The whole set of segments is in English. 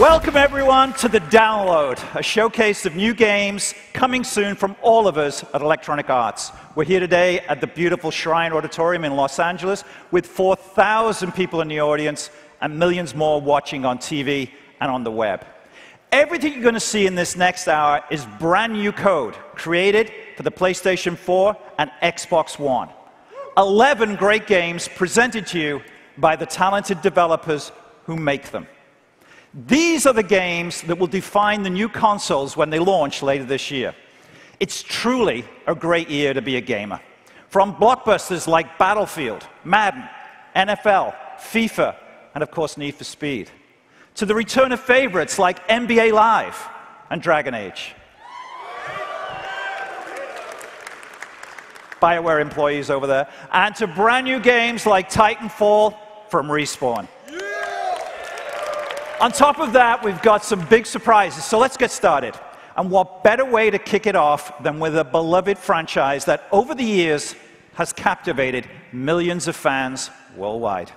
Welcome everyone to The Download, a showcase of new games coming soon from all of us at Electronic Arts. We're here today at the beautiful Shrine Auditorium in Los Angeles with 4,000 people in the audience and millions more watching on TV and on the web. Everything you're going to see in this next hour is brand new code created for the PlayStation 4 and Xbox One. 11 great games presented to you by the talented developers who make them. These are the games that will define the new consoles when they launch later this year. It's truly a great year to be a gamer. From blockbusters like Battlefield, Madden, NFL, FIFA, and of course Need for Speed, to the return of favorites like NBA Live and Dragon Age. BioWare employees over there, and to brand new games like Titanfall from Respawn. On top of that, we've got some big surprises, so let's get started. And what better way to kick it off than with a beloved franchise that over the years has captivated millions of fans worldwide.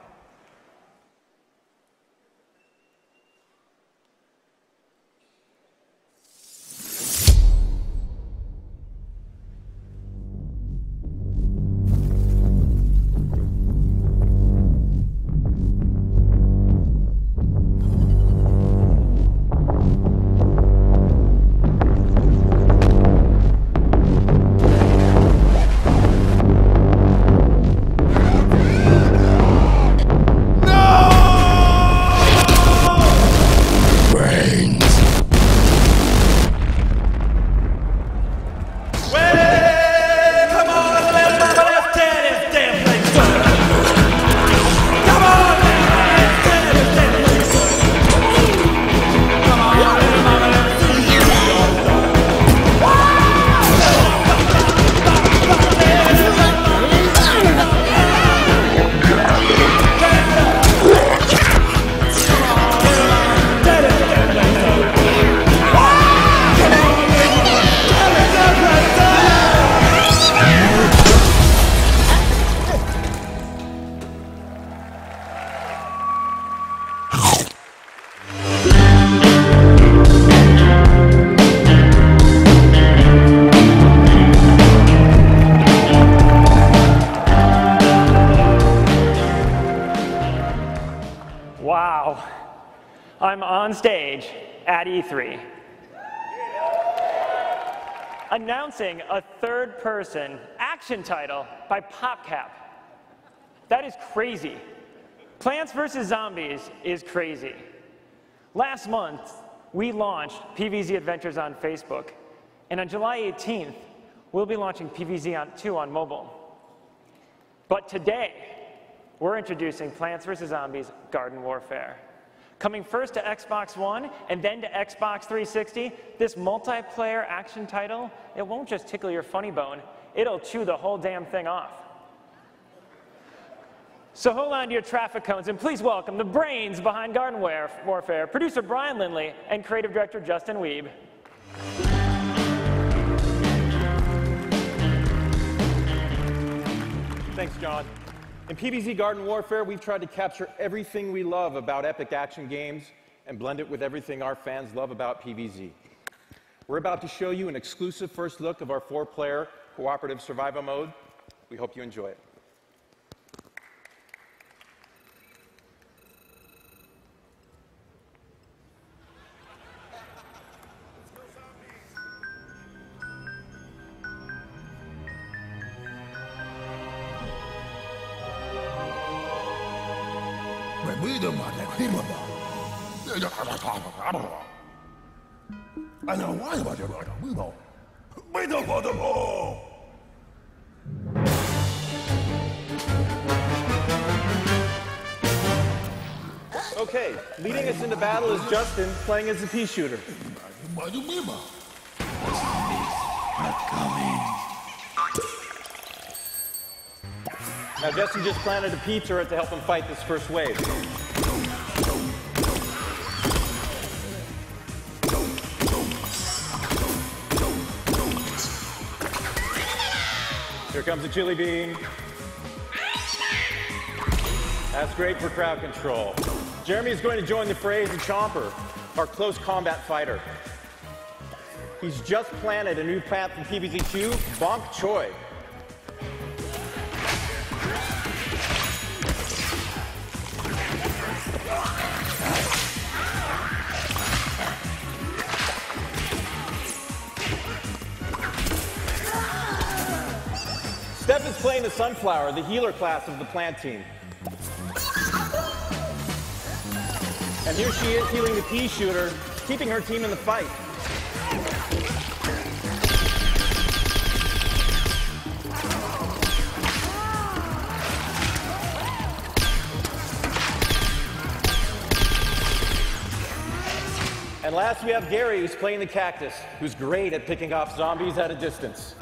I'm on stage at E3 announcing a third-person action title by PopCap. That is crazy. Plants vs. Zombies is crazy. Last month, we launched PvZ Adventures on Facebook, and on July 18th, we'll be launching PvZ 2 on mobile. But today, we're introducing Plants vs. Zombies Garden Warfare. Coming first to Xbox One and then to Xbox 360, this multiplayer action title, it won't just tickle your funny bone, it'll chew the whole damn thing off. So hold on to your traffic cones and please welcome the brains behind Garden Warfare, producer Brian Lindley and creative director Justin Wiebe. Thanks, John. In PvZ Garden Warfare, we've tried to capture everything we love about epic action games and blend it with everything our fans love about PvZ. We're about to show you an exclusive first look of our 4-player cooperative survival mode. We hope you enjoy it. Okay, leading us into battle is Justin, playing as a pea shooter. Now, Justin just planted a pea turret to help him fight this first wave. Here comes a chili bean. That's great for crowd control. Jeremy is going to join the fray as a chomper, our close combat fighter. He's just planted a new path in PvZ2, Bonk Choi. Steph is playing the Sunflower, the healer class of the plant team. And here she is healing the pea shooter, keeping her team in the fight. And last we have Gary, who's playing the Cactus, who's great at picking off zombies at a distance.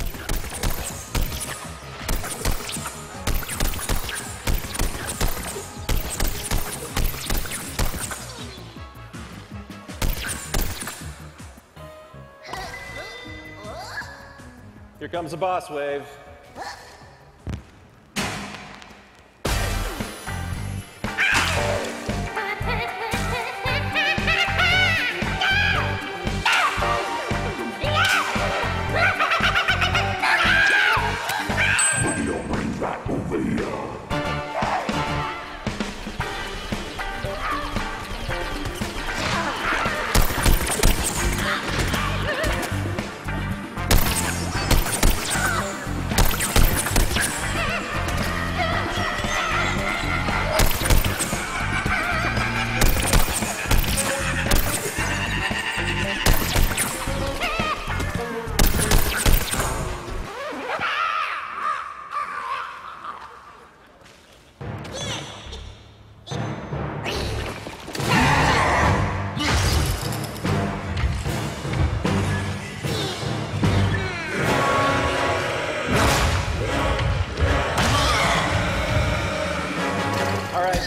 Here comes the boss wave.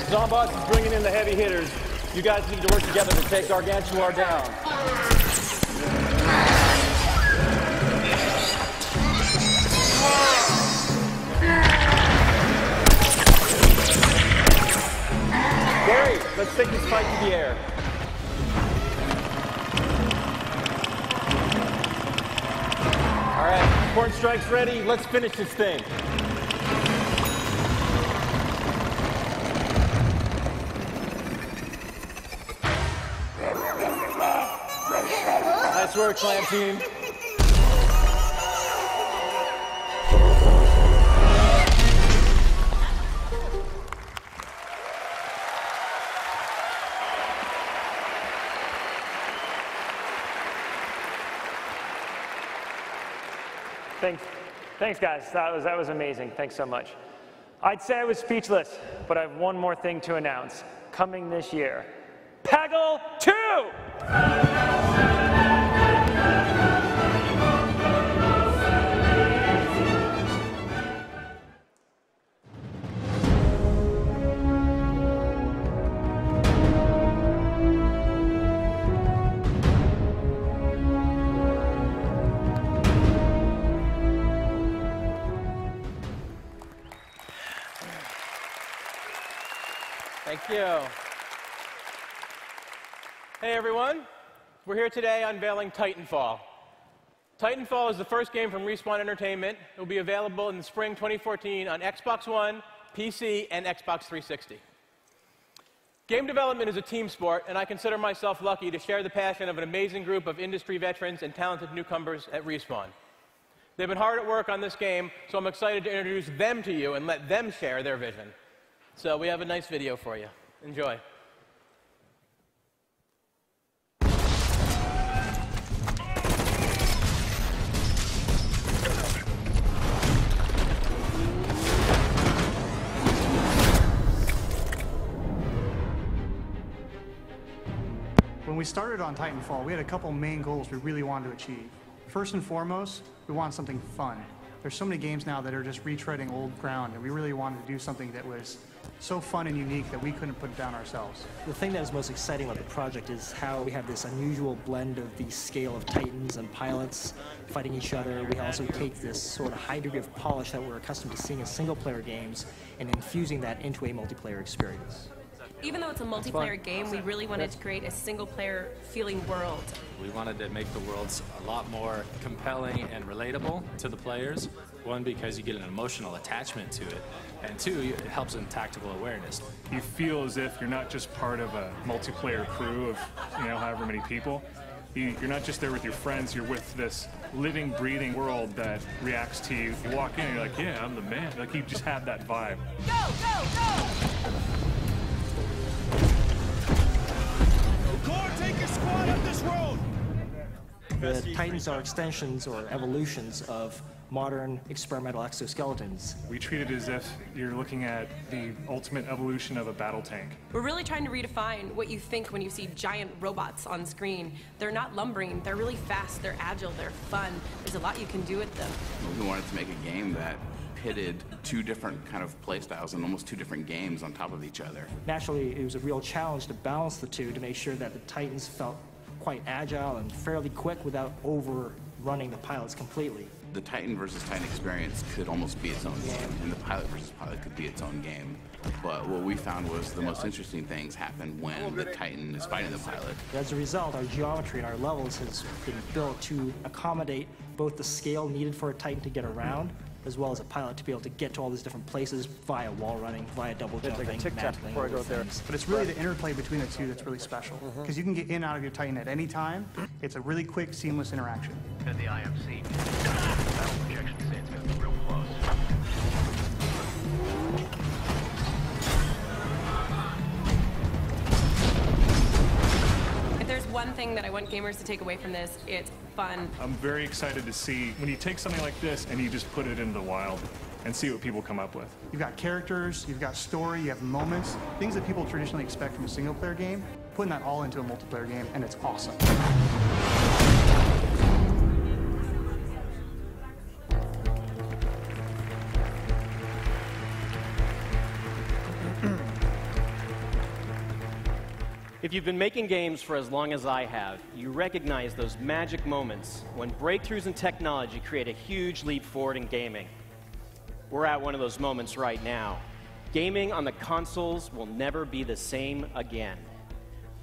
Zombots is bringing in the heavy hitters. You guys need to work together to take Gargantuar down. Gary, let's take this fight to the air. All right, Corn Strike's ready. Let's finish this thing. Nice work, Clan Team. Thanks, guys. That was amazing. Thanks so much. I'd say I was speechless, but I have one more thing to announce. Coming this year, Peggle 2! Thank you. Hey, everyone. We're here today unveiling Titanfall. Titanfall is the first game from Respawn Entertainment. It will be available in the spring 2014 on Xbox One, PC, and Xbox 360. Game development is a team sport, and I consider myself lucky to share the passion of an amazing group of industry veterans and talented newcomers at Respawn. They've been hard at work on this game, so I'm excited to introduce them to you and let them share their vision. So we have a nice video for you. Enjoy. When we started on Titanfall, we had a couple main goals we really wanted to achieve. First and foremost, we wanted something fun. There's so many games now that are just retreading old ground, and we really wanted to do something that was so fun and unique that we couldn't put it down ourselves. The thing that is most exciting about the project is how we have this unusual blend of the scale of titans and pilots fighting each other. We also take this sort of high degree of polish that we're accustomed to seeing in single-player games and infusing that into a multiplayer experience. Even though it's a multiplayer game, we really wanted to create a single-player feeling world. We wanted to make the worlds a lot more compelling and relatable to the players. One, because you get an emotional attachment to it, and two, it helps in tactical awareness. You feel as if you're not just part of a multiplayer crew of, however many people. You're not just there with your friends, you're with this living, breathing world that reacts to you. You walk in and you're like, yeah, I'm the man. Like, you just have that vibe. Go, go, go! Take your squad up this road! The Titans are extensions or evolutions of modern experimental exoskeletons. We treat it as if you're looking at the ultimate evolution of a battle tank. We're really trying to redefine what you think when you see giant robots on screen. They're not lumbering, they're really fast, they're agile, they're fun. There's a lot you can do with them. We wanted to make a game that pitted two different kind of play styles and almost two different games on top of each other. Naturally, it was a real challenge to balance the two to make sure that the Titans felt quite agile and fairly quick without overrunning the pilots completely. The Titan versus Titan experience could almost be its own game, and the pilot versus pilot could be its own game. But what we found was the most interesting things happen when the Titan is fighting the pilot. As a result, our geometry and our levels has been built to accommodate both the scale needed for a Titan to get around, as well as a pilot to be able to get to all these different places via wall running, via double jumping, mantling, before I go there. But it's really the interplay between the two that's really special. Because you can get in and out of your Titan at any time. It's a really quick, seamless interaction. And the IMC. Battle projection say it's going to be real close. If there's one thing that I want gamers to take away from this, it's fun. I'm very excited to see when you take something like this and you just put it into the wild and see what people come up with. You've got characters, you've got story, you have moments, things that people traditionally expect from a single-player game, putting that all into a multiplayer game, and it's awesome. If you've been making games for as long as I have, you recognize those magic moments when breakthroughs in technology create a huge leap forward in gaming. We're at one of those moments right now. Gaming on the consoles will never be the same again.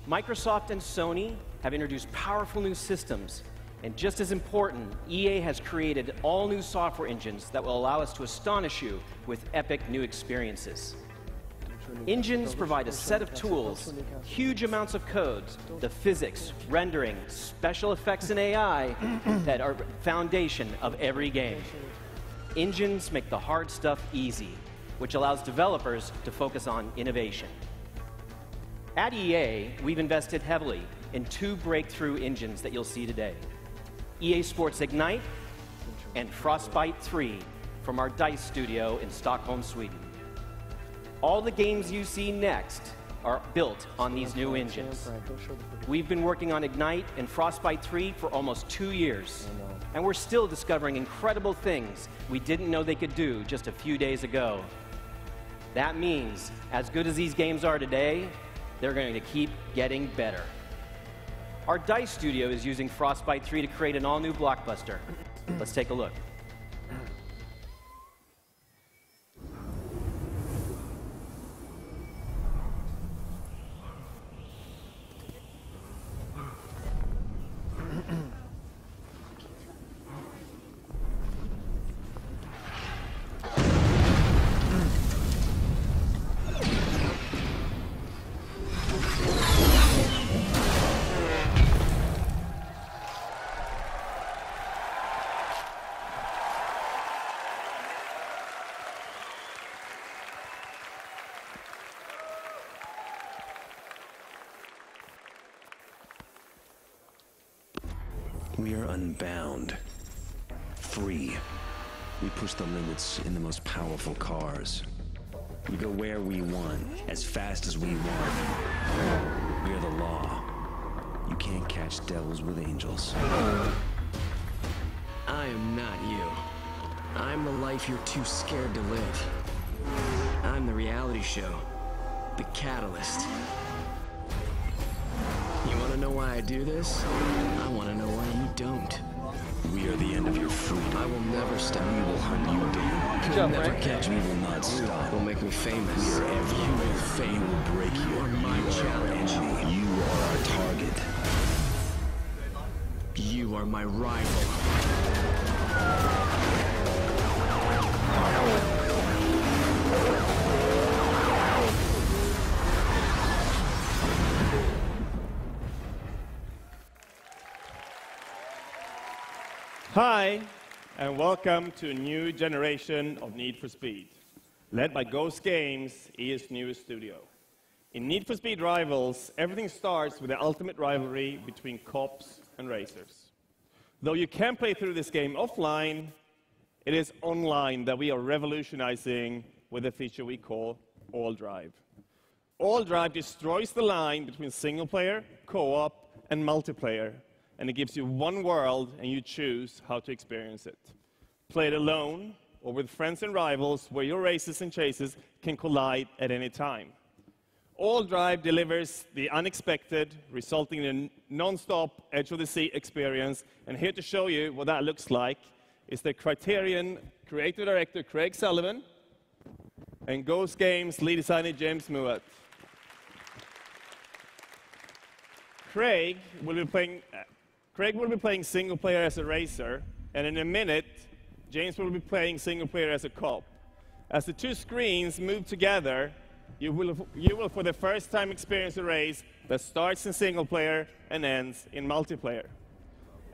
Microsoft and Sony have introduced powerful new systems, and just as important, EA has created all new software engines that will allow us to astonish you with epic new experiences. Engines provide a set of tools, huge amounts of codes, the physics, rendering, special effects, and AI that are the foundation of every game. Engines make the hard stuff easy, which allows developers to focus on innovation. At EA, we've invested heavily in two breakthrough engines that you'll see today: EA Sports Ignite and Frostbite 3 from our DICE studio in Stockholm, Sweden. All the games you see next are built on these new engines. We've been working on Ignite and Frostbite 3 for almost 2 years, and we're still discovering incredible things we didn't know they could do just a few days ago. That means, as good as these games are today, they're going to keep getting better. Our DICE studio is using Frostbite 3 to create an all-new blockbuster. Let's take a look. We are unbound. Free. We push the limits in the most powerful cars. We go where we want, as fast as we want. We are the law. You can't catch devils with angels. I am not you. I'm the life you're too scared to live. I'm the reality show. The catalyst. You want to know why I do this? I want to know why you don't. We are the end of your freedom. I will never stop. We will hunt you down. You'll never catch me. We will not stop. Will make me famous. We are everywhere. You will fail. We will break you. You are my challenge. You are our target. You are my rival. Hi, and welcome to a new generation of Need for Speed. Led by Ghost Games, EA's newest studio. In Need for Speed Rivals, everything starts with the ultimate rivalry between cops and racers. Though you can play through this game offline, it is online that we are revolutionizing with a feature we call All Drive. All Drive destroys the line between single player, co-op, and multiplayer, and it gives you one world and you choose how to experience it. Play it alone or with friends and rivals where your races and chases can collide at any time. All Drive delivers the unexpected, resulting in a non-stop edge-of-the-seat experience, and here to show you what that looks like is the Criterion creative director Craig Sullivan and Ghost Games lead designer James Mouat. Craig will be playing single player as a racer, and in a minute, James will be playing single player as a cop. As the two screens move together, you will for the first time experience a race that starts in single player and ends in multiplayer.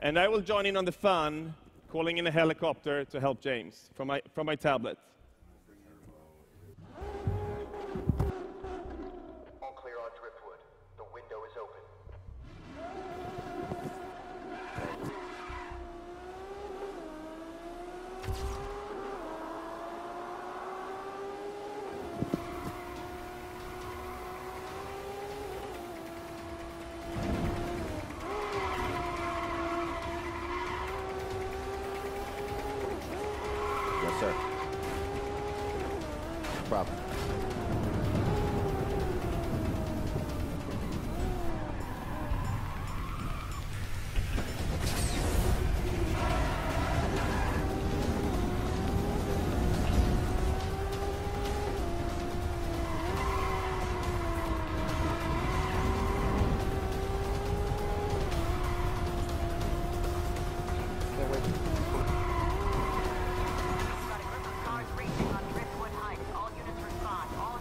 And I will join in on the fun, calling in a helicopter to help James from my tablet. All clear on Driftwood. The window is open. Yes, sir. No problem. Cars racing on Driftwood Heights. All units respond. All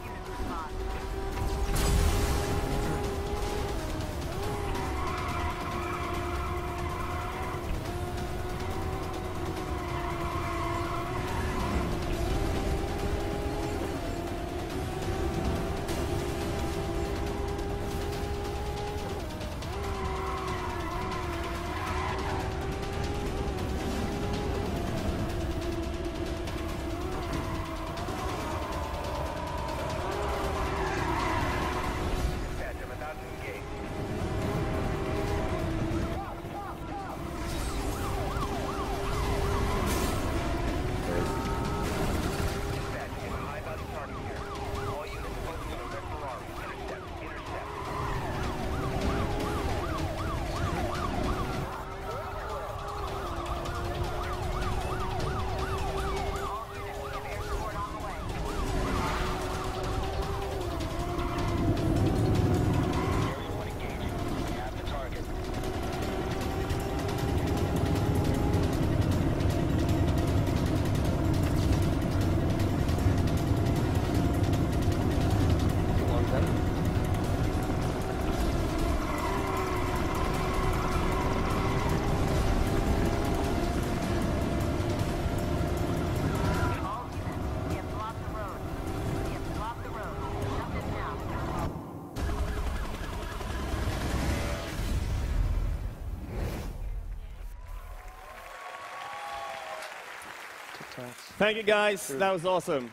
Thank you, guys. That was awesome.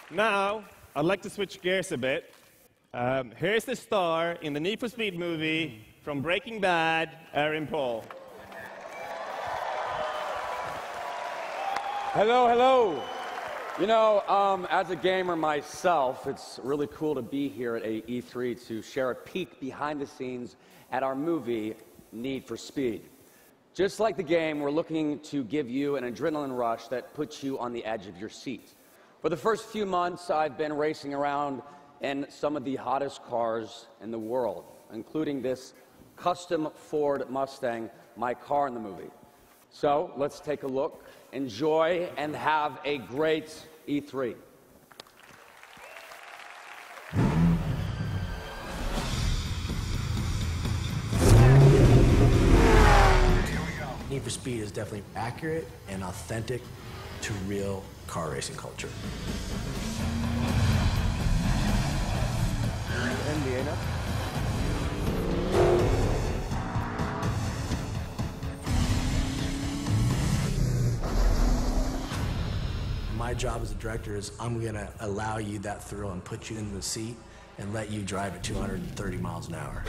Now, I'd like to switch gears a bit. Here's the star in the Need for Speed movie from Breaking Bad, Aaron Paul. Hello, hello. You know, as a gamer myself, it's really cool to be here at E3 to share a peek behind the scenes at our movie, Need for Speed. Just like the game, we're looking to give you an adrenaline rush that puts you on the edge of your seat. For the first few months, I've been racing around in some of the hottest cars in the world, including this custom Ford Mustang, my car in the movie. So let's take a look, enjoy, and have a great E3. Need for Speed is definitely accurate and authentic to real car racing culture. NBA now? My job as a director is I'm going to allow you that thrill and put you in the seat and let you drive at 230 miles an hour.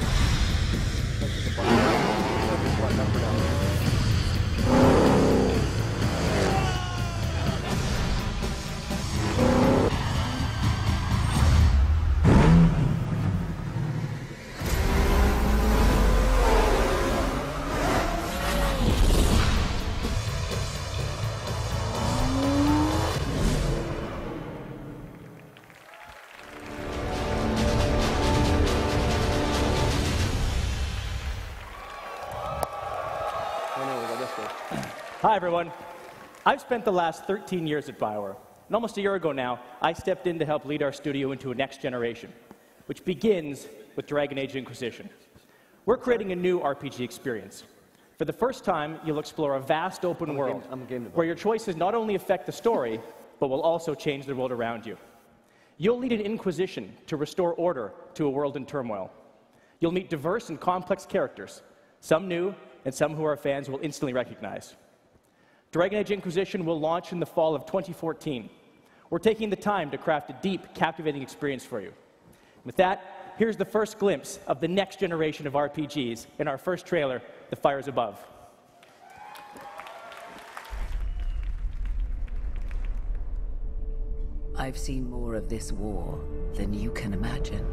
Hi, everyone. I've spent the last 13 years at BioWare, and almost a year ago now, I stepped in to help lead our studio into a next generation, which begins with Dragon Age Inquisition. We're creating a new RPG experience. For the first time, you'll explore a vast open world where your choices not only affect the story, but will also change the world around you. You'll lead an Inquisition to restore order to a world in turmoil. You'll meet diverse and complex characters, some new and some who our fans will instantly recognize. Dragon Age Inquisition will launch in the fall of 2014. We're taking the time to craft a deep, captivating experience for you. With that, here's the first glimpse of the next generation of RPGs in our first trailer, The Fires Above. I've seen more of this war than you can imagine.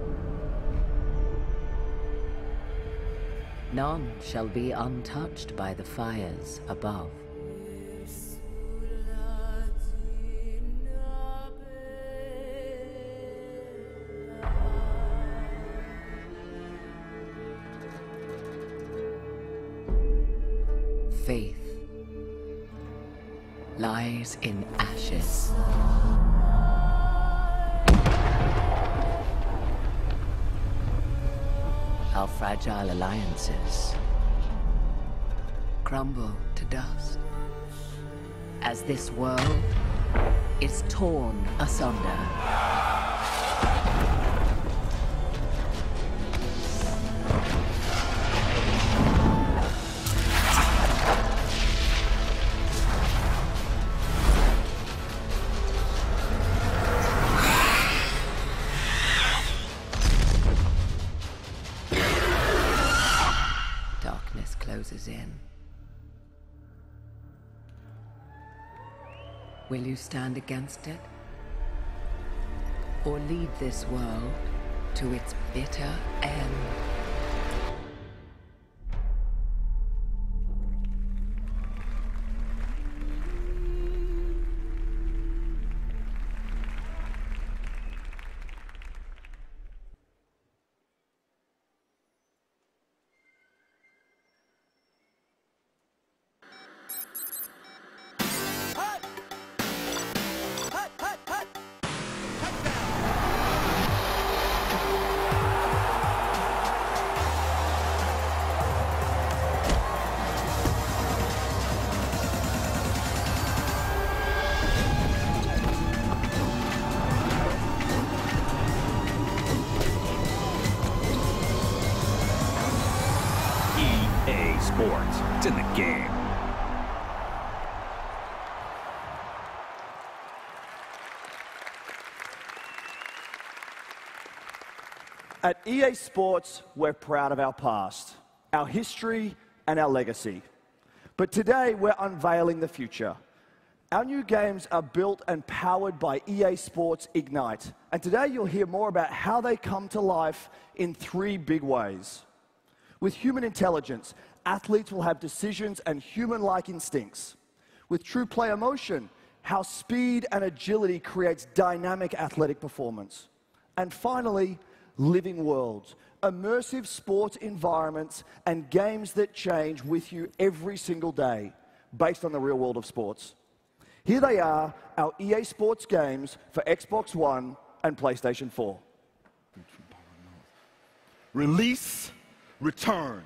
None shall be untouched by the fires above. Faith lies in ashes. Our fragile alliances crumble to dust as this world is torn asunder. Closes in. Will you stand against it? Or lead this world to its bitter end? At EA Sports, we're proud of our past, our history, and our legacy. But today, we're unveiling the future. Our new games are built and powered by EA Sports Ignite. And today, you'll hear more about how they come to life in 3 big ways. With human intelligence, athletes will have decisions and human-like instincts. With true play emotion, how speed and agility creates dynamic athletic performance. And finally, living worlds, immersive sports environments, and games that change with you every single day, based on the real world of sports. Here they are, our EA Sports games for Xbox One and PlayStation 4. Release, return.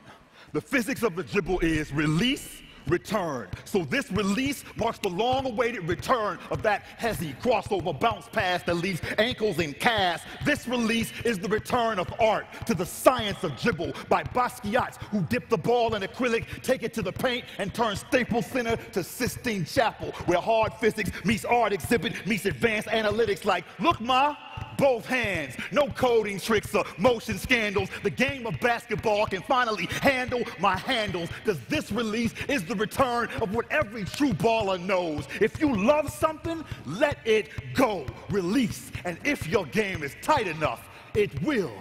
The physics of the dribble is release, return. So this release marks the long-awaited return of that hezzy crossover bounce pass that leaves ankles in casts. This release is the return of art to the science of dribble by Basquiat's, who dip the ball in acrylic, take it to the paint, and turn Staples Center to Sistine Chapel, where hard physics meets art exhibit meets advanced analytics like, look, ma, both hands, no coding tricks or motion scandals. The game of basketball can finally handle my handles, because this release is the return of what every true baller knows. If you love something, let it go. Release. And if your game is tight enough, it will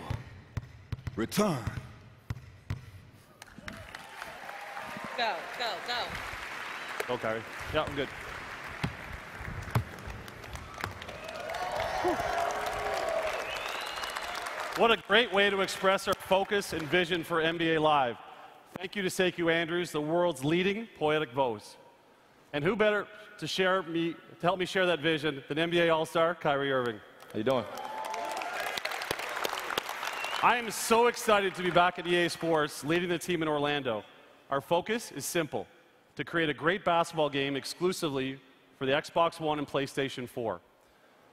return. Go, go, go. Go, Kyrie. Yeah, I'm good. What a great way to express our focus and vision for NBA Live. Thank you to Sekou Andrews, the world's leading poetic voice. And who better to help me share that vision than NBA All-Star Kyrie Irving. How you doing? I am so excited to be back at EA Sports, leading the team in Orlando. Our focus is simple: to create a great basketball game exclusively for the Xbox One and PlayStation 4.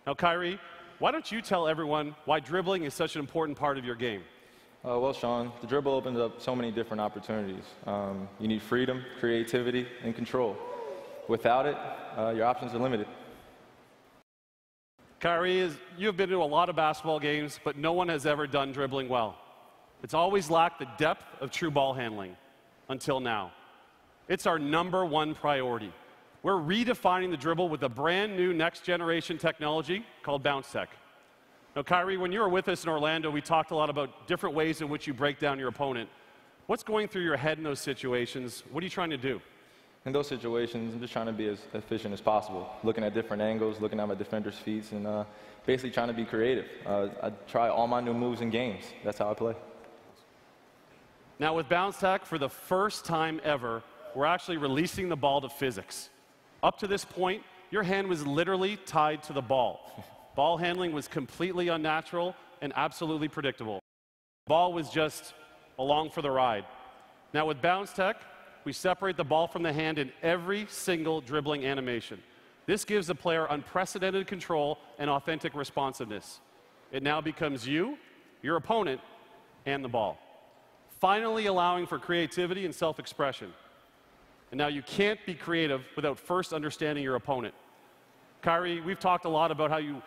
Now, Kyrie, why don't you tell everyone why dribbling is such an important part of your game? Well, Sean, the dribble opens up so many different opportunities. You need freedom, creativity, and control. Without it, your options are limited. Kyrie, you have been to a lot of basketball games, but no one has ever done dribbling well. It's always lacked the depth of true ball handling, until now. It's our #1 priority. We're redefining the dribble with a brand new next-generation technology called Bounce Tech. Now, Kyrie, when you were with us in Orlando, we talked a lot about different ways in which you break down your opponent. What's going through your head in those situations? What are you trying to do? In those situations, I'm just trying to be as efficient as possible, looking at different angles, looking at my defender's feet, and basically trying to be creative. I try all my new moves in games. That's how I play. Now, with Bounce Tech, for the first time ever, we're actually releasing the ball to physics. Up to this point, your hand was literally tied to the ball. Ball handling was completely unnatural and absolutely predictable. Ball was just along for the ride. Now with Bounce Tech, we separate the ball from the hand in every single dribbling animation. This gives the player unprecedented control and authentic responsiveness. It now becomes you, your opponent, and the ball, finally allowing for creativity and self-expression. And now you can't be creative without first understanding your opponent. Kyrie, we've talked a lot about how you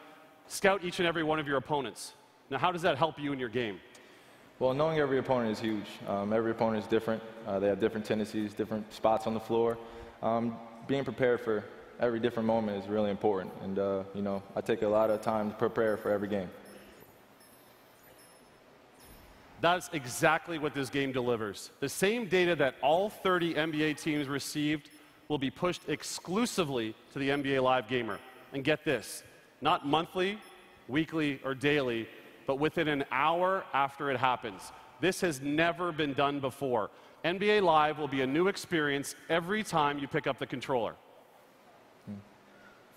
scout each and every one of your opponents. Now, how does that help you in your game? Well, knowing every opponent is huge. Every opponent is different. They have different tendencies, different spots on the floor. Being prepared for every different moment is really important. And, you know, I take a lot of time to prepare for every game. That's exactly what this game delivers. The same data that all 30 NBA teams received will be pushed exclusively to the NBA Live gamer. And get this, not monthly, weekly, or daily, but within an hour after it happens. This has never been done before. NBA Live will be a new experience every time you pick up the controller.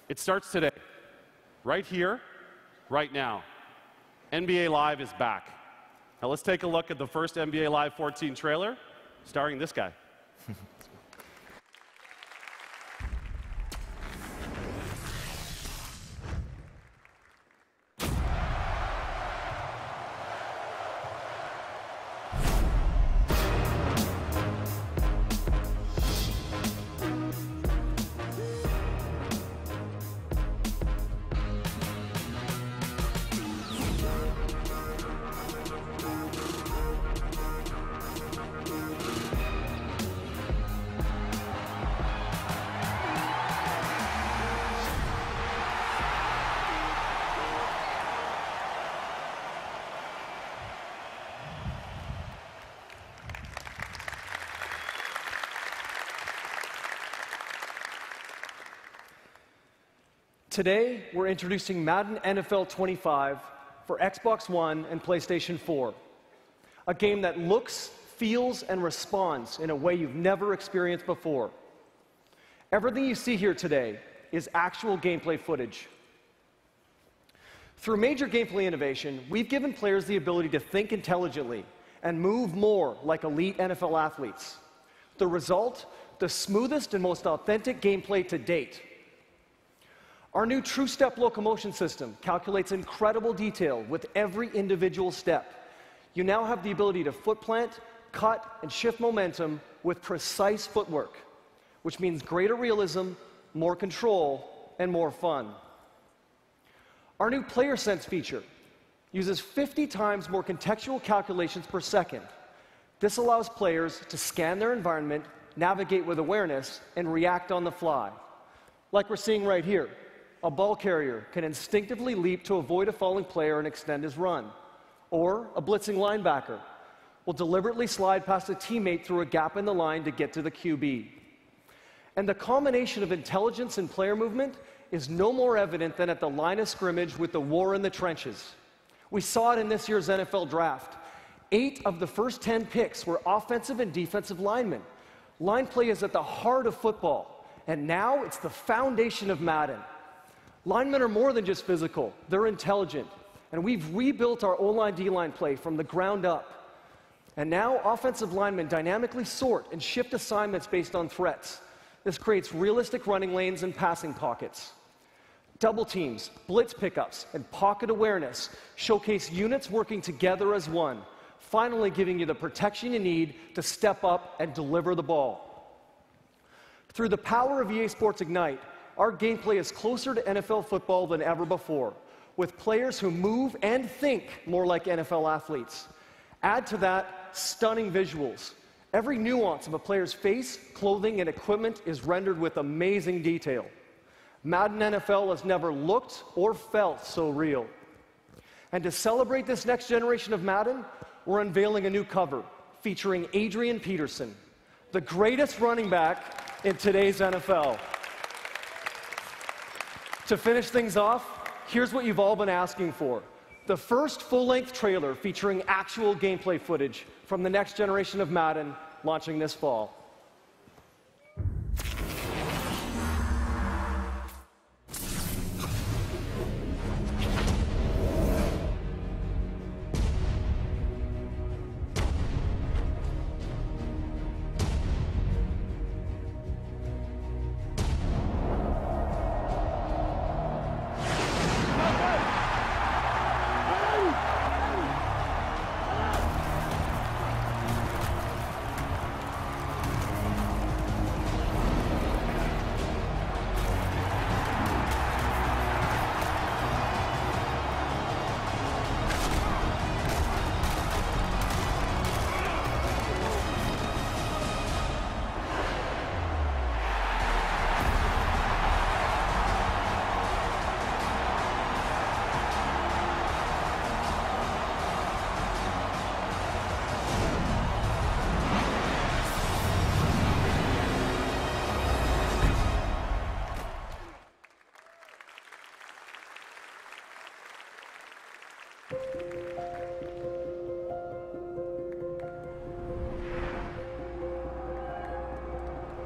It starts today, right here, right now. NBA Live is back. Now let's take a look at the first NBA Live 14 trailer, starring this guy. Today, we're introducing Madden NFL 25 for Xbox One and PlayStation 4. A game that looks, feels, and responds in a way you've never experienced before. Everything you see here today is actual gameplay footage. Through major gameplay innovation, we've given players the ability to think intelligently and move more like elite NFL athletes. The result, the smoothest and most authentic gameplay to date. Our new True Step locomotion system calculates incredible detail with every individual step. You now have the ability to foot plant, cut, and shift momentum with precise footwork, which means greater realism, more control, and more fun. Our new Player Sense feature uses 50 times more contextual calculations per second. This allows players to scan their environment, navigate with awareness, and react on the fly. Like we're seeing right here. A ball carrier can instinctively leap to avoid a falling player and extend his run. Or a blitzing linebacker will deliberately slide past a teammate through a gap in the line to get to the QB. And the combination of intelligence and player movement is no more evident than at the line of scrimmage with the war in the trenches. We saw it in this year's NFL draft. 8 of the first 10 picks were offensive and defensive linemen. Line play is at the heart of football, and now it's the foundation of Madden. Linemen are more than just physical, they're intelligent. And we've rebuilt our O-line, D-line play from the ground up. And now offensive linemen dynamically sort and shift assignments based on threats. This creates realistic running lanes and passing pockets. Double teams, blitz pickups, and pocket awareness showcase units working together as one, finally giving you the protection you need to step up and deliver the ball. Through the power of EA Sports Ignite, our gameplay is closer to NFL football than ever before, with players who move and think more like NFL athletes. Add to that stunning visuals. Every nuance of a player's face, clothing, and equipment is rendered with amazing detail. Madden NFL has never looked or felt so real. And to celebrate this next generation of Madden, we're unveiling a new cover featuring Adrian Peterson, the greatest running back in today's NFL. To finish things off, here's what you've all been asking for. The first full-length trailer featuring actual gameplay footage from the next generation of Madden, launching this fall.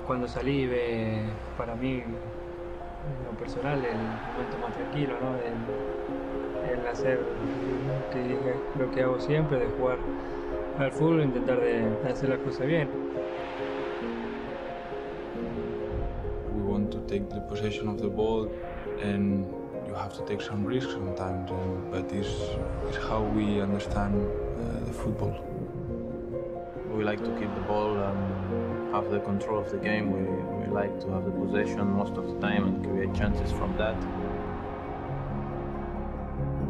Cuando salí, para mí, en lo personal, el momento más tranquilo, ¿no? El hacer lo que hago siempre, de jugar al fútbol, intentar de hacer las cosas bien. We want to take the possession of the ball, and you have to take some risks sometimes, but it's how we understand the football. We like to keep the ball and have the control of the game. We like to have the possession most of the time and create chances from that.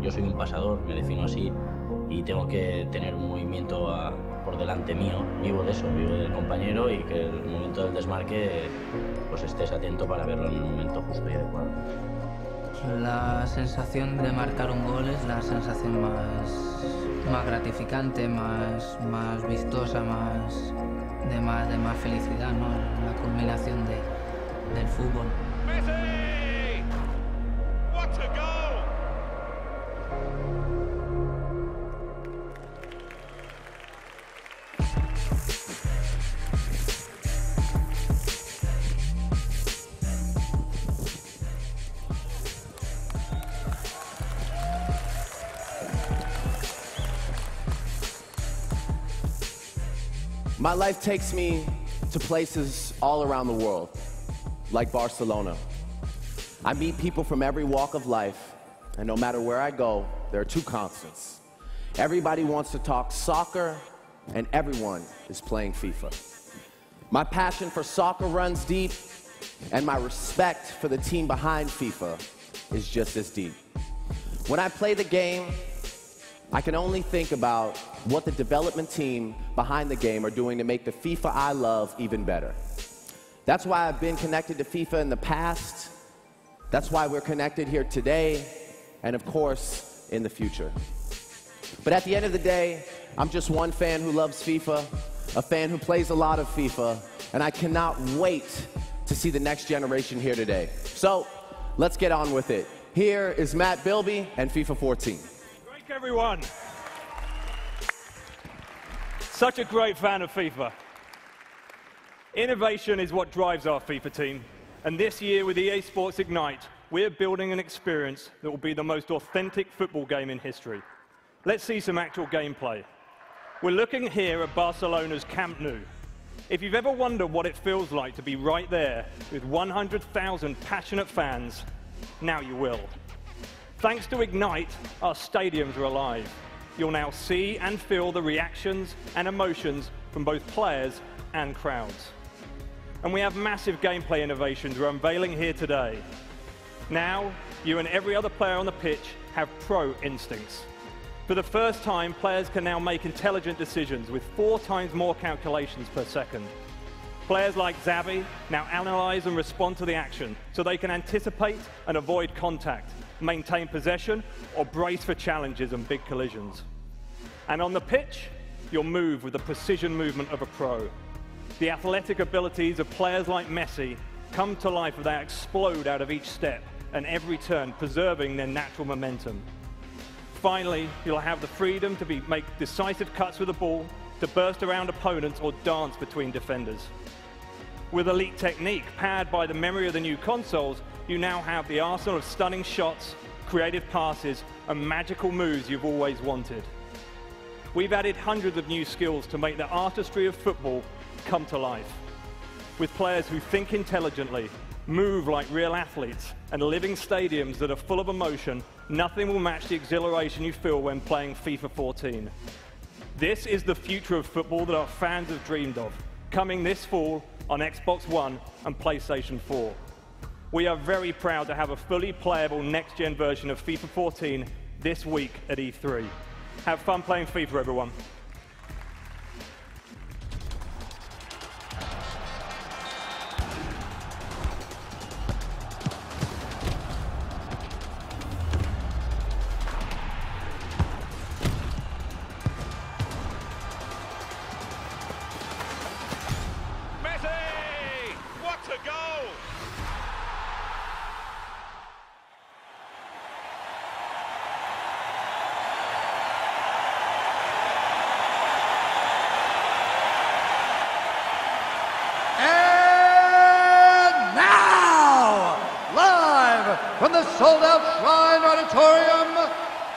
Yo soy un pasador, me defino así, y tengo que tener un movimiento por delante mío. Vivo de eso, vivo del compañero y que el momento del desmarque pues estés atento para verlo en el momento justo y adecuado. La sensación de marcar un gol es la sensación más gratificante, más vistosa, de más felicidad, ¿no? La culminación del fútbol. My life takes me to places all around the world, like Barcelona. I meet people from every walk of life, and no matter where I go, there are two constants. Everybody wants to talk soccer, and everyone is playing FIFA. My passion for soccer runs deep, and my respect for the team behind FIFA is just as deep. When I play the game, I can only think about what the development team behind the game are doing to make the FIFA I love even better. That's why I've been connected to FIFA in the past. That's why we're connected here today, and of course, in the future. But at the end of the day, I'm just one fan who loves FIFA, a fan who plays a lot of FIFA, and I cannot wait to see the next generation here today. So, let's get on with it. Here is Matt Bilby and FIFA 14. Great, everyone. Such a great fan of FIFA. Innovation is what drives our FIFA team. And this year with EA Sports Ignite, we're building an experience that will be the most authentic football game in history. Let's see some actual gameplay. We're looking here at Barcelona's Camp Nou. If you've ever wondered what it feels like to be right there with 100,000 passionate fans, now you will. Thanks to Ignite, our stadiums are alive. You'll now see and feel the reactions and emotions from both players and crowds. And we have massive gameplay innovations we're unveiling here today. Now, you and every other player on the pitch have pro instincts. For the first time, players can now make intelligent decisions with 4 times more calculations per second. Players like Xavi now analyze and respond to the action so they can anticipate and avoid contact, maintain possession, or brace for challenges and big collisions. And on the pitch, you'll move with the precision movement of a pro. The athletic abilities of players like Messi come to life as they explode out of each step and every turn, preserving their natural momentum. Finally, you'll have the freedom to make decisive cuts with the ball, to burst around opponents or dance between defenders. With elite technique paired by the memory of the new consoles, you now have the arsenal of stunning shots, creative passes, and magical moves you've always wanted. We've added hundreds of new skills to make the artistry of football come to life. With players who think intelligently, move like real athletes, and living stadiums that are full of emotion, nothing will match the exhilaration you feel when playing FIFA 14. This is the future of football that our fans have dreamed of, coming this fall on Xbox One and PlayStation 4. We are very proud to have a fully playable next-gen version of FIFA 14 this week at E3. Have fun playing FIFA, everyone. From the sold-out Shrine Auditorium,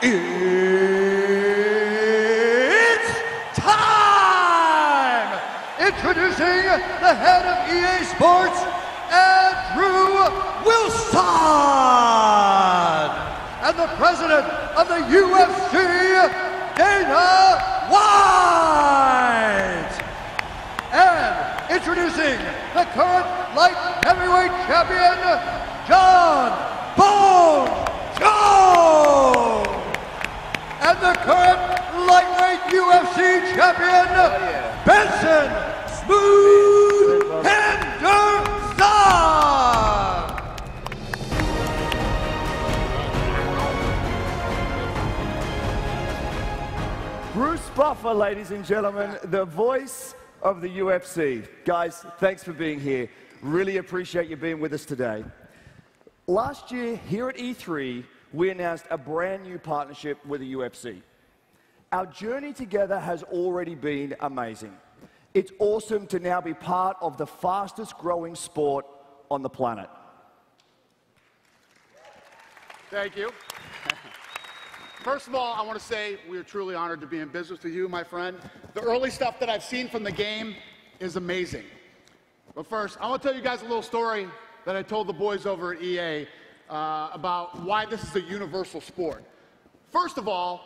it's time! Introducing the head of EA Sports, Andrew Wilson, and the president of the UFC, Dana White, and introducing the current light heavyweight champion, John Bone Jones, and the current lightweight UFC champion, Benson Smooth Henderson. Bruce Buffer, ladies and gentlemen, the voice of the UFC. Guys, thanks for being here. Really appreciate you being with us today. Last year, here at E3, we announced a brand new partnership with the UFC. Our journey together has already been amazing. It's awesome to now be part of the fastest growing sport on the planet. Thank you. First of all, I want to say we are truly honored to be in business with you, my friend. The early stuff that I've seen from the game is amazing. But first, I want to tell you guys a little story that I told the boys over at EA about why this is a universal sport. First of all,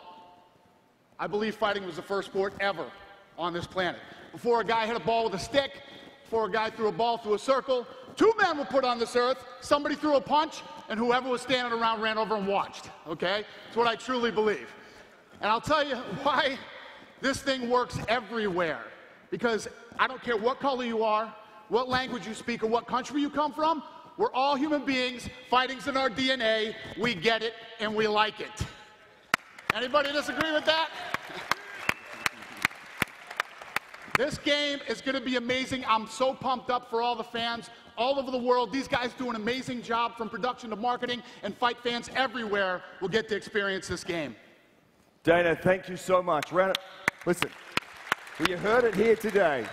I believe fighting was the first sport ever on this planet. Before a guy hit a ball with a stick, before a guy threw a ball through a circle, two men were put on this earth, somebody threw a punch, and whoever was standing around ran over and watched, okay? It's what I truly believe. And I'll tell you why this thing works everywhere. Because I don't care what color you are, what language you speak, or what country you come from, we're all human beings, fighting's in our DNA, we get it, and we like it. Anybody disagree with that? This game is going to be amazing. I'm so pumped up for all the fans all over the world. These guys do an amazing job from production to marketing, and fight fans everywhere will get to experience this game. Dana, thank you so much. Listen, well, you heard it here today.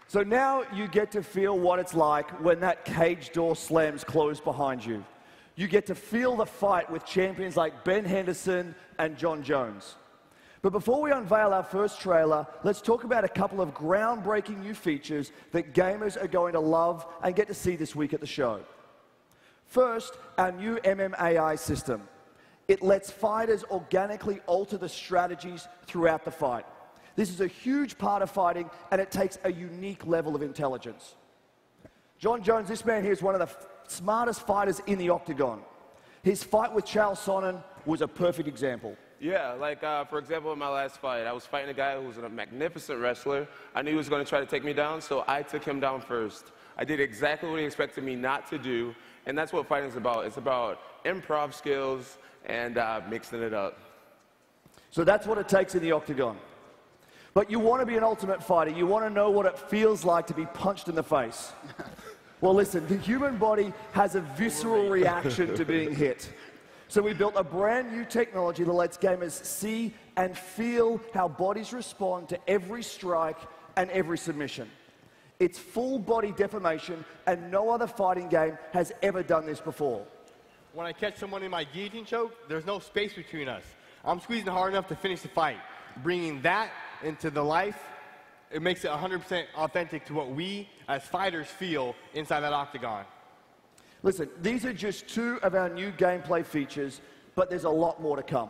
So now you get to feel what it's like when that cage door slams closed behind you. You get to feel the fight with champions like Ben Henderson and John Jones. But before we unveil our first trailer, let's talk about a couple of groundbreaking new features that gamers are going to love and get to see this week at the show. First, our new MMAI system. It lets fighters organically alter the strategies throughout the fight. This is a huge part of fighting, and it takes a unique level of intelligence. John Jones, this man here is one of the smartest fighters in the octagon. His fight with Chael Sonnen was a perfect example. Yeah, like, for example, in my last fight, I was fighting a guy who was a magnificent wrestler. I knew he was going to try to take me down, so I took him down first. I did exactly what he expected me not to do, and that's what fighting's about. It's about improv skills and mixing it up. So that's what it takes in the octagon. But you want to be an ultimate fighter. You want to know what it feels like to be punched in the face. Well, listen, the human body has a visceral reaction to being hit. So we built a brand new technology that lets gamers see and feel how bodies respond to every strike and every submission. It's full body deformation, and no other fighting game has ever done this before. When I catch someone in my guillotine choke, there's no space between us. I'm squeezing hard enough to finish the fight. Bringing that into the life, it makes it 100% authentic to what we as fighters feel inside that octagon. Listen, these are just two of our new gameplay features, but there's a lot more to come.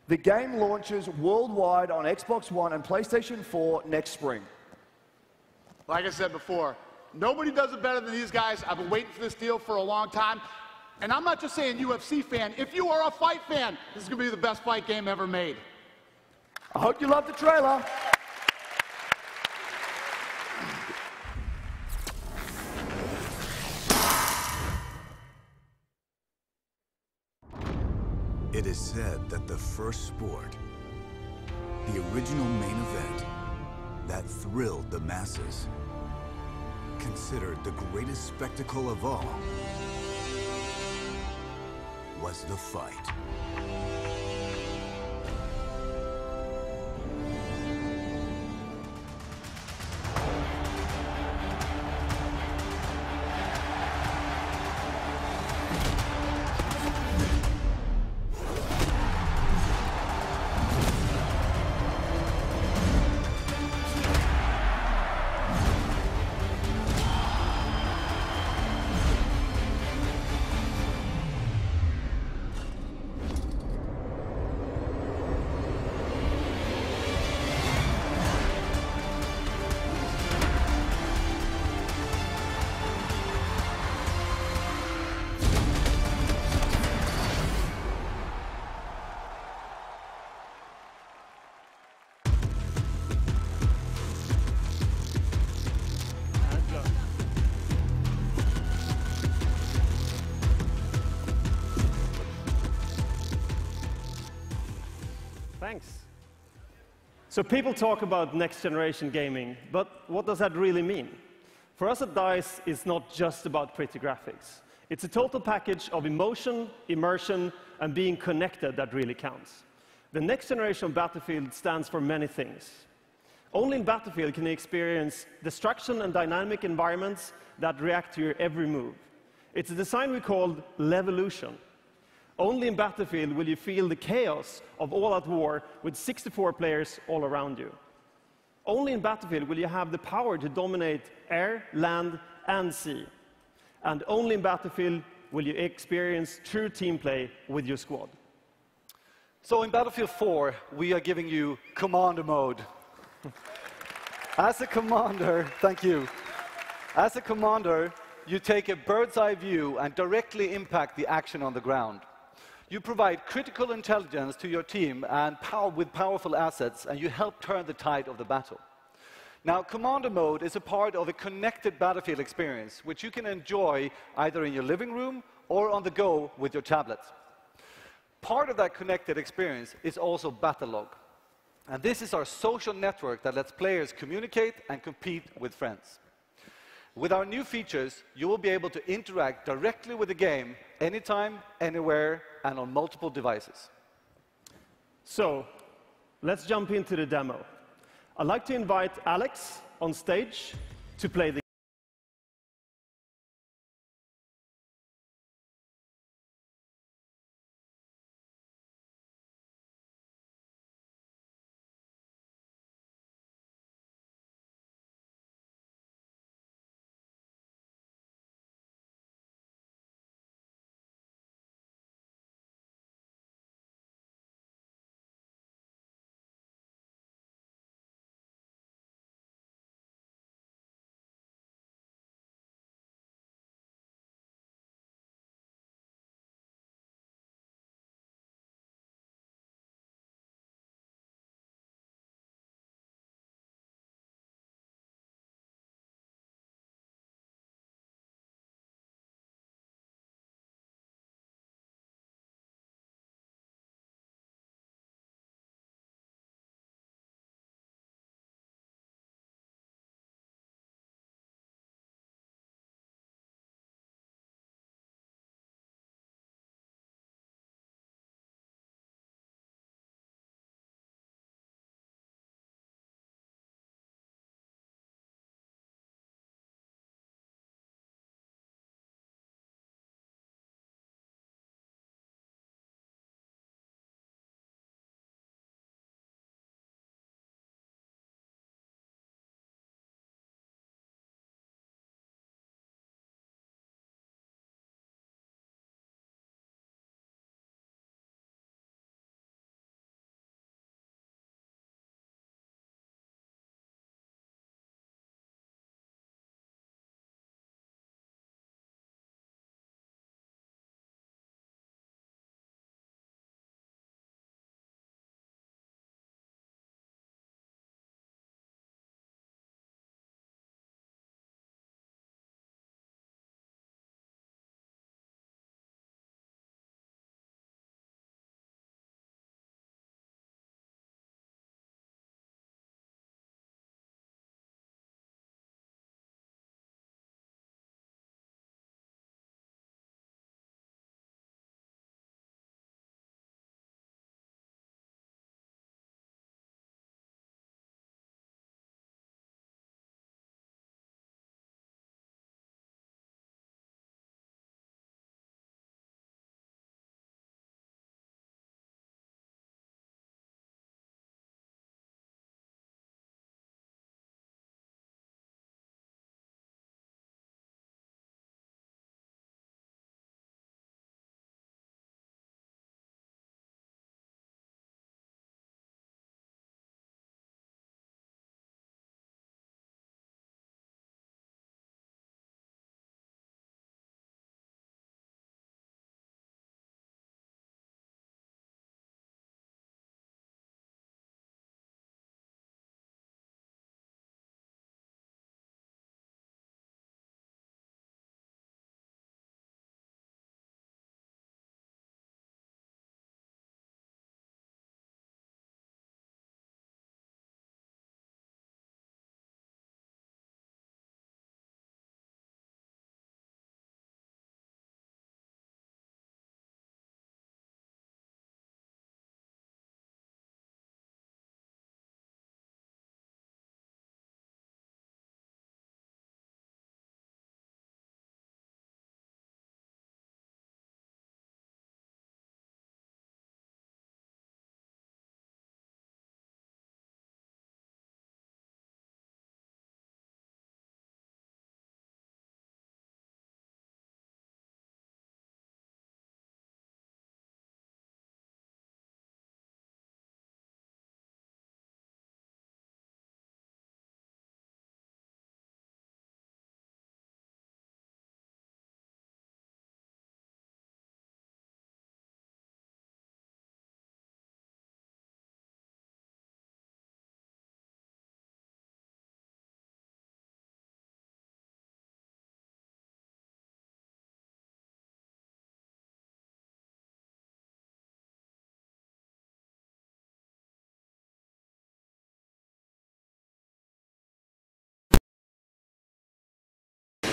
The game launches worldwide on Xbox One and PlayStation 4 next spring. Like I said before, nobody does it better than these guys. I've been waiting for this deal for a long time. And I'm not just saying UFC fan. If you are a fight fan, this is going to be the best fight game ever made. I hope you love the trailer. It is said that the first sport, the original main event that thrilled the masses, considered the greatest spectacle of all, was the fight. Thanks. So people talk about next generation gaming, but what does that really mean? For us at DICE, it's not just about pretty graphics. It's a total package of emotion, immersion, and being connected that really counts. The next generation of Battlefield stands for many things. Only in Battlefield can you experience destruction and dynamic environments that react to your every move. It's a design we called Levolution. Only in Battlefield will you feel the chaos of all-out war with 64 players all around you. Only in Battlefield will you have the power to dominate air, land, and sea. And only in Battlefield will you experience true team play with your squad. So in Battlefield 4, we are giving you Commander mode. As a commander, thank you. As a commander, you take a bird's eye view and directly impact the action on the ground. You provide critical intelligence to your team and with powerful assets, and you help turn the tide of the battle. Now, Commander mode is a part of a connected Battlefield experience, which you can enjoy either in your living room or on the go with your tablet. Part of that connected experience is also Battlelog. And this is our social network that lets players communicate and compete with friends. With our new features, you will be able to interact directly with the game anytime, anywhere, and on multiple devices. So, let's jump into the demo. I'd like to invite Alex on stage to play the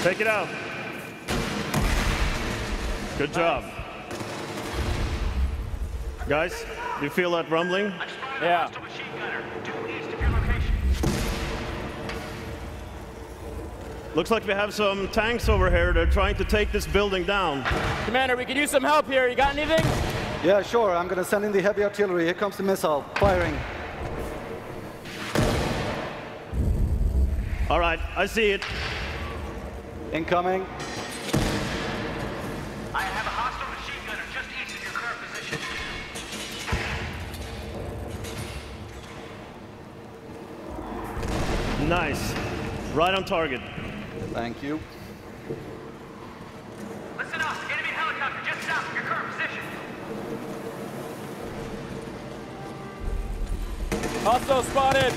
Take it out. Good job. Guys, do you feel that rumbling? Yeah. Looks like we have some tanks over here. They're trying to take this building down. Commander, we could use some help here. You got anything? Yeah, sure. I'm going to send in the heavy artillery. Here comes the missile. Firing. All right, I see it. Incoming. I have a hostile machine gunner just east of your current position. Nice. Right on target. Thank you. Listen up. Enemy helicopter just south of your current position. Hostile spotted.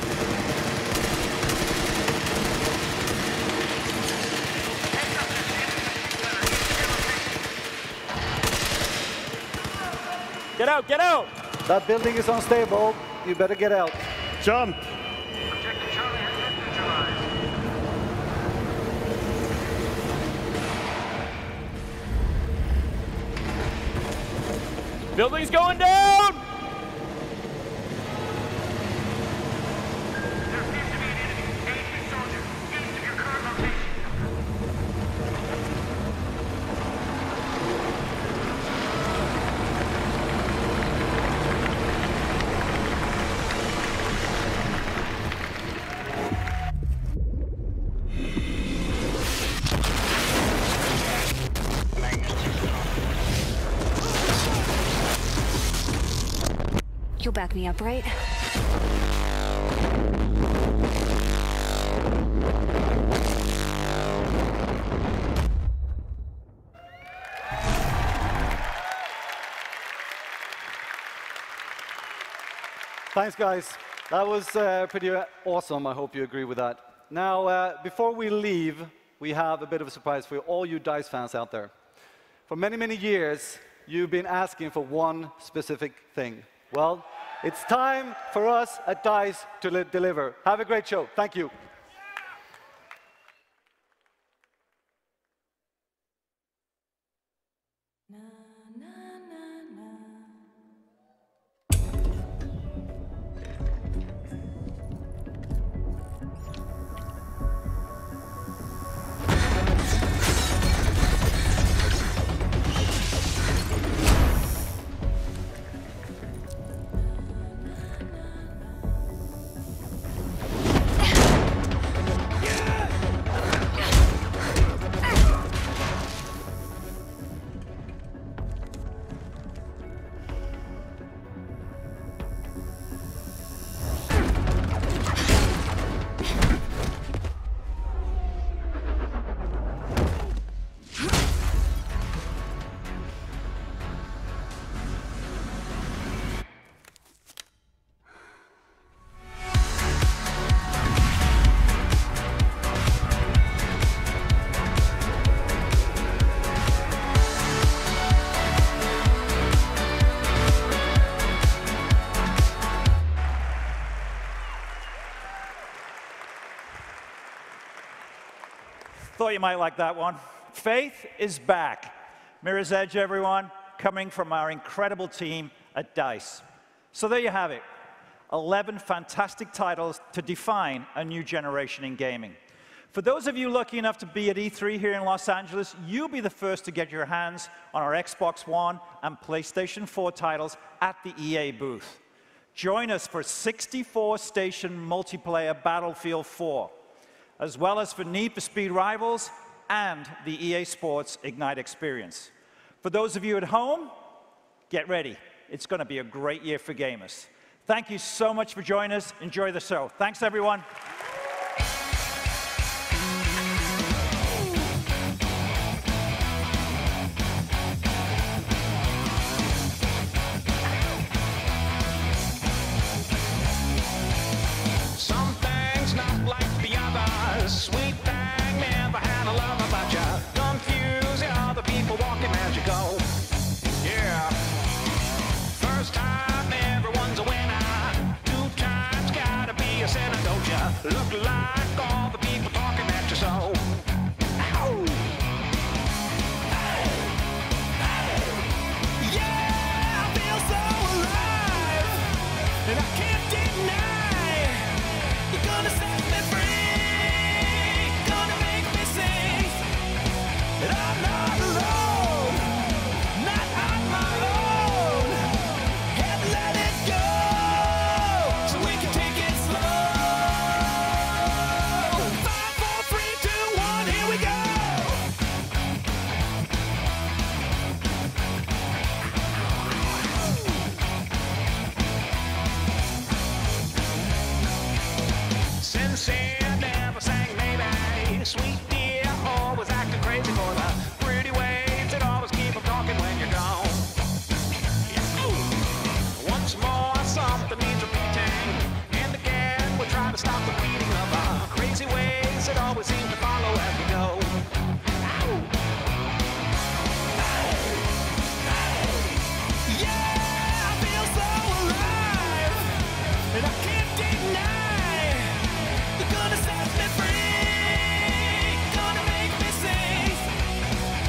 Get out, get out! That building is unstable. You better get out. Jump! Building's going down! You'll back me up, right? Thanks, guys. That was pretty awesome. I hope you agree with that. Now, before we leave, we have a bit of a surprise for all you DICE fans out there. For many, many years, you've been asking for one specific thing. Well, it's time for us at DICE to deliver. Have a great show. Thank you. Thought you might like that one. Faith is back. Mirror's Edge, everyone, coming from our incredible team at DICE. So there you have it. 11 fantastic titles to define a new generation in gaming. For those of you lucky enough to be at E3 here in Los Angeles, you'll be the first to get your hands on our Xbox One and PlayStation 4 titles at the EA booth. Join us for 64-station multiplayer Battlefield 4. As well as for Need for Speed Rivals and the EA Sports Ignite experience. For those of you at home, get ready. It's going to be a great year for gamers. Thank you so much for joining us. Enjoy the show. Thanks, everyone.